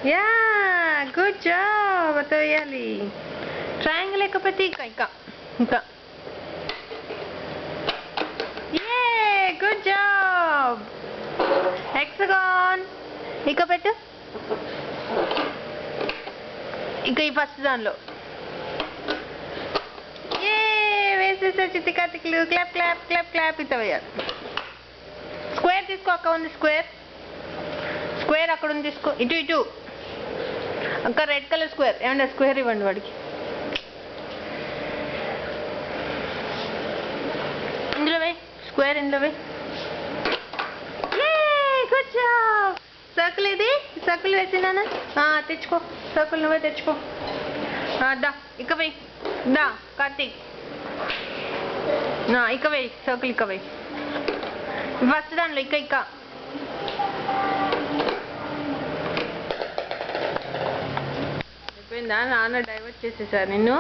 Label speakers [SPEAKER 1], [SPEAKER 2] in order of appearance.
[SPEAKER 1] Yeah good job. అత వేయాలి. Triangle లేకపోతే ఇంకా ఏ గుడ్ జాబ్. హెక్సగాన్ ఇక పెట్టు. ఇక ఈ ఫస్ట్ దానిలో ఏ వేసేసా చిత్తికాతికలు. Clap clap clap clap. ఇత వేయాలి. స్క్వేర్ తీసుకో. అక్క ఉంది స్క్వేర్. స్క్వేర్ అక్కడ ఉంది తీసుకో. ఇటు ఇటు అక్క రెడ్ కలర్ స్క్వేర్. ఏమంటే స్క్వేర్ ఇవ్వండి వాడికి. ఇందులో వే స్క్వేర్. ఇందులో వే. Good job. సర్కిల్ ఇది. సర్కిల్ వేసినానా? తెచ్చుకో. సర్కిల్ నువ్వే తెచ్చుకో. దా ఇక వెయ్యి. దా కార్తీక్ ఇక వెయ్యి. సర్కిల్ ఇక వెయ్యి. ఫస్ట్ దానిలో ఇక అయిపోయిందా? నాన్న డైవర్ట్ చేసేసారు నిన్ను.